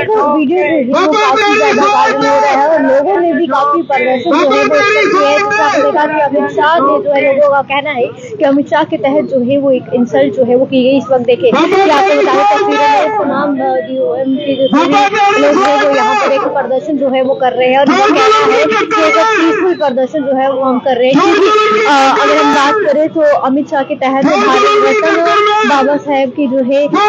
वो वीडियो जो है वो काफी ज्यादा वायरल हो रहा है और लोगों ने भी काफी प्रदर्शन जो है वो किया है। जैसा आपने देखा कि अमित शाह ने जो है लोगों का कहना है कि अमित शाह के तहत जो है वो एक इंसल्ट जो है वो की गई। इस वक्त देखे कि आपको बताया तस्वीरों में तमाम DOM के जो लोग हैं वो यहाँ पर एक प्रदर्शन जो है वो कर रहे हैं और ये कहना है कि एक पीसफुल प्रदर्शन जो है वो हम कर रहे हैं। क्योंकि अगर हम बात करें तो अमित शाह के तहत भारत रत्न बाबा साहेब की जो है वो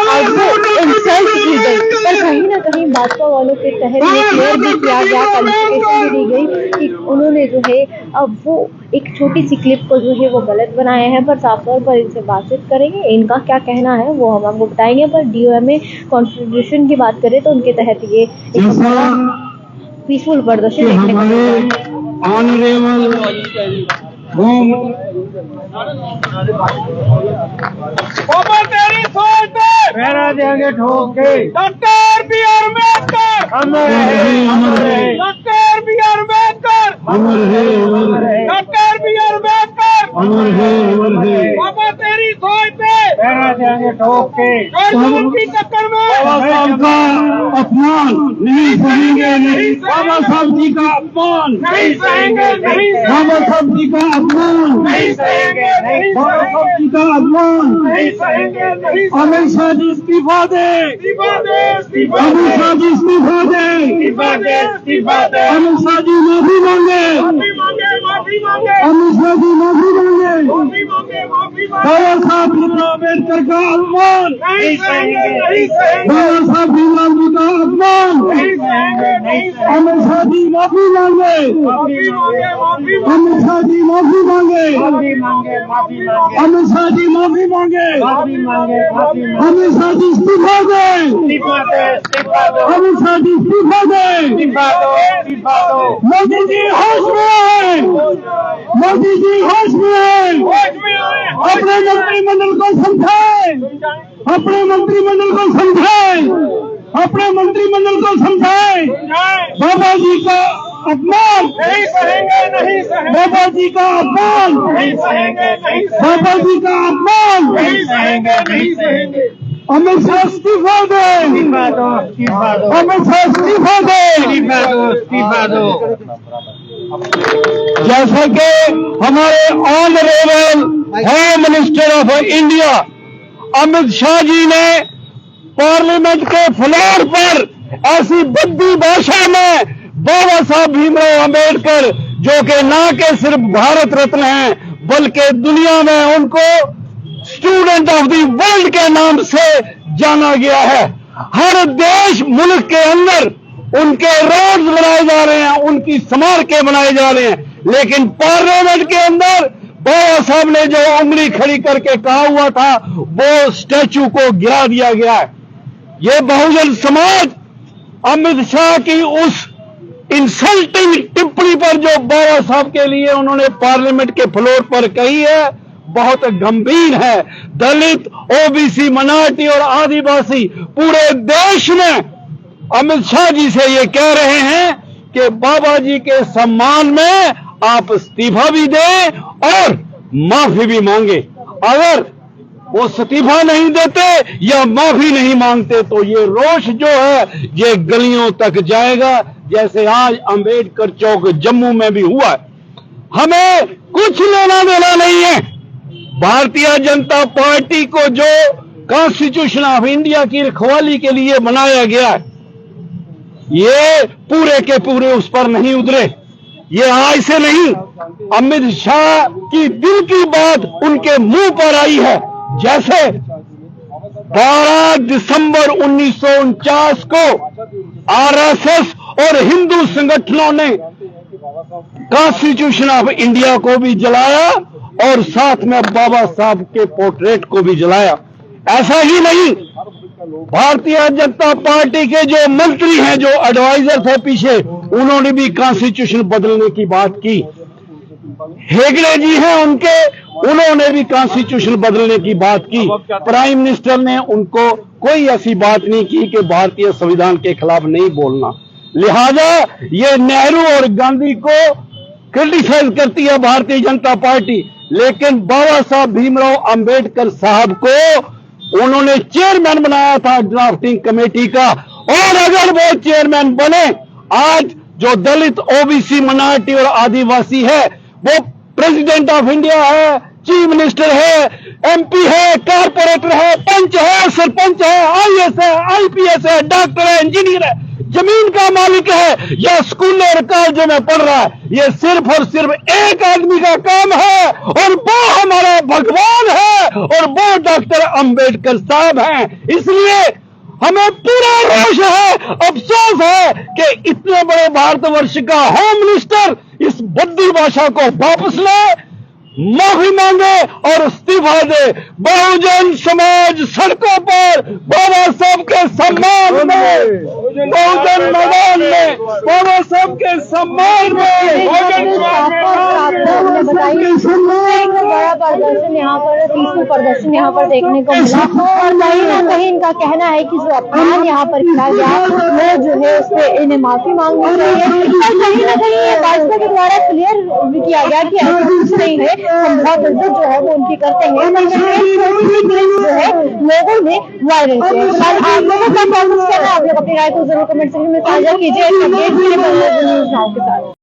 इंसल्ट की गई, पर कहीं ना कहीं भाजपा वालों के तहत ये क्लियर भी किया गया, क्वालिफिकेशन भी दी गई कि उन्होंने जो है अब वो एक छोटी सी क्लिप को जो है वो गलत बनाया है। पर साफ तौर पर इनसे बातचीत करेंगे, इनका क्या कहना है वो हम आपको बताएंगे। पर DOM में कॉन्स्टिट्यूशन की बात करें तो उनके तहत ये पीसफुल प्रदर्शन देखने को मिला है। बाबा तेरी सोच पे पैरा देंगे ठोक के। Doctor B.R. अम्बेडकर अमर है, डॉक्टर B.R. अम्बेडकर अमर है, डॉक्टर B.R. अम्बेडकर अमर है। बाबा तेरी सोच पे पैरा देंगे ठोक के। कानून की टक्कर बाबा में साहब का अपमान नहीं सहेंगे, नहीं। बाबा साहब जी का अपमान नहीं सहेंगे, नहीं बाबा साहब जी का अपमान नहीं सहेंगे, नहीं बाबा साहब जी का अपमान। नहीं सहेंगे, नहीं अमित शाह जी इस्तीफा दे, इस्तीफा दे, इस्तीफा अमित दे, शाह जी इस्तीफा दे, इस्तीफा दे, इस्तीफा दे, अमित शाह जी माफी मांगे, माफी मांगे, माफी मांगे, अमित शाह जी माफी मांगे। माफी मांगे, माफी मांगे, बाबा साहब भीमराव अम्बेडकर का अपमान, नहीं सहेंगे, नहीं सहेंगे, बाबा साहब भीमराव जी का अपमान। नहीं सहेंगे, नहीं सहेंगे, अमित शाह जी माफी मांगे, माफी मांगे, माफी मांगे, अमित शाह जी माफी मांगे, माफी मांगे, माफी मांगे, अमित शाह जी माफी मांगे, माफी मांगे, माफी मांगे, अमित शाह जी इस्तीफा दे, इस्तीफा दे, इस्तीफा दो, अमित शाह जी इस्तीफा दे। इस्तीफा दो, इस्तीफा दो, मोदी जी होश में आए, मोदी जी होश में आए, होश में आए, अपने मंत्रिमंडल को समझाए, अपने मंत्रिमंडल को समझाए, अपने मंत्रिमंडल को समझाए। बाबा जी का अपमान, नहीं सहेंगे, नहीं सहेंगे, बाबा जी का अपमान, नहीं सहेंगे, नहीं सहेंगे, बाबा जी का अपमान। नहीं सहेंगे, नहीं सहेंगे, अमित शाह इस्तीफा दे, इस्तीफा दो, इस्तीफा दो, अमित शाह इस्तीफा दे। इस्तीफा दो, इस्तीफा दो। जैसे कि हमारे honourable home minister of India Amit Shah ji ने पार्लियामेंट के फ्लोर पर ऐसी भद्दी भाषा में बाबा साहब भीमराव अम्बेडकर, जो कि ना के सिर्फ भारत रत्न हैं बल्कि दुनिया में उनको स्टूडेंट ऑफ द वर्ल्ड के नाम से जाना गया है। हर देश मुल्क के अंदर उनके रोड्स बनाए जा रहे हैं, उनकी स्मारकें बनाए जा रहे हैं, लेकिन पार्लियामेंट के अंदर बाबा साहब ने जो उंगली खड़ी करके कहा हुआ था वो स्टैचू को गिरा दिया गया है। ये बहुजन समाज अमित शाह की उस इंसल्टिंग टिप्पणी पर जो बाबा साहब के लिए उन्होंने पार्लियामेंट के फ्लोर पर कही है बहुत गंभीर है। दलित, OBC, माइनॉरिटी और आदिवासी पूरे देश में अमित शाह जी से ये कह रहे हैं कि बाबा जी के सम्मान में आप इस्तीफा भी दें और माफी भी मांगे। अगर वो इस्तीफा नहीं देते या माफी नहीं मांगते तो ये रोष जो है ये गलियों तक जाएगा, जैसे आज अंबेडकर चौक जम्मू में भी हुआ है। हमें कुछ लेना देना नहीं है भारतीय जनता पार्टी को जो कॉन्स्टिट्यूशन ऑफ इंडिया की रखवाली के लिए बनाया गया है, ये पूरे के पूरे उस पर नहीं उतरे। ये आज से नहीं, अमित शाह की दिल की बात उनके मुंह पर आई है। जैसे 12 दिसंबर 1949 को RSS और हिंदू संगठनों ने कॉन्स्टिट्यूशन ऑफ इंडिया को भी जलाया और साथ में बाबा साहब के पोर्ट्रेट को भी जलाया। ऐसा ही नहीं, भारतीय जनता पार्टी के जो मंत्री हैं, जो एडवाइजर थे पीछे, उन्होंने भी कॉन्स्टिट्यूशन बदलने की बात की। हेगड़े जी हैं उनके, उन्होंने भी कॉन्स्टिट्यूशन बदलने की बात की। प्राइम मिनिस्टर ने उनको कोई ऐसी बात नहीं की कि भारतीय संविधान के खिलाफ नहीं बोलना। लिहाजा ये नेहरू और गांधी को क्रिटिसाइज करती है भारतीय जनता पार्टी, लेकिन बाबा साहब भीमराव अंबेडकर साहब को उन्होंने चेयरमैन बनाया था ड्राफ्टिंग कमेटी का, और अगर वो चेयरमैन बने, आज जो दलित, ओबीसी, माइनॉरिटी और आदिवासी है, वो प्रेसिडेंट ऑफ इंडिया है, चीफ मिनिस्टर है, एमपी है, कारपोरेटर है, पंच है, सरपंच है, आईएएस है, आईपीएस है, डॉक्टर है, इंजीनियर है, जमीन का मालिक है या स्कूल और कॉलेजों में पढ़ रहा है, ये सिर्फ और सिर्फ एक आदमी का काम है और वो हमारा भगवान है और वो डॉक्टर अंबेडकर साहब हैं। इसलिए हमें पूरा रोष है, अफसोस है कि इतने बड़े भारतवर्ष का होम मिनिस्टर इस बद्दी भाषा को वापस ले, माफी मांगे और इस्तीफा दे। बहुजन समाज सड़कों पर बाबा साहब के सम्मान में, बहुजन मैदान में बाबा साहब के सम्मान में बड़ा प्रदर्शन यहाँ पर, पीसफुल प्रदर्शन यहाँ पर देखने को मिला और कहीं ना कहीं इनका कहना है कि जो अपमान यहाँ पर किया गया वो जो है उस पर इन्हें माफी मांगनी चाहिए और कहीं ना कहीं ये भाजपा के द्वारा क्लियर भी किया गया कि ऐसा कुछ नहीं है, हम बहुत इज्जत जो है वो उनकी करते हैं। जो है लोगों ने वायरल किया। फिलहाल आप लोगों का क्या कहना है, आप लोग अपनी राय को जरूर कमेंट सेक्शन में साझा कीजिए। अपडेट के लिए न्यूज़ नाउ के साथ।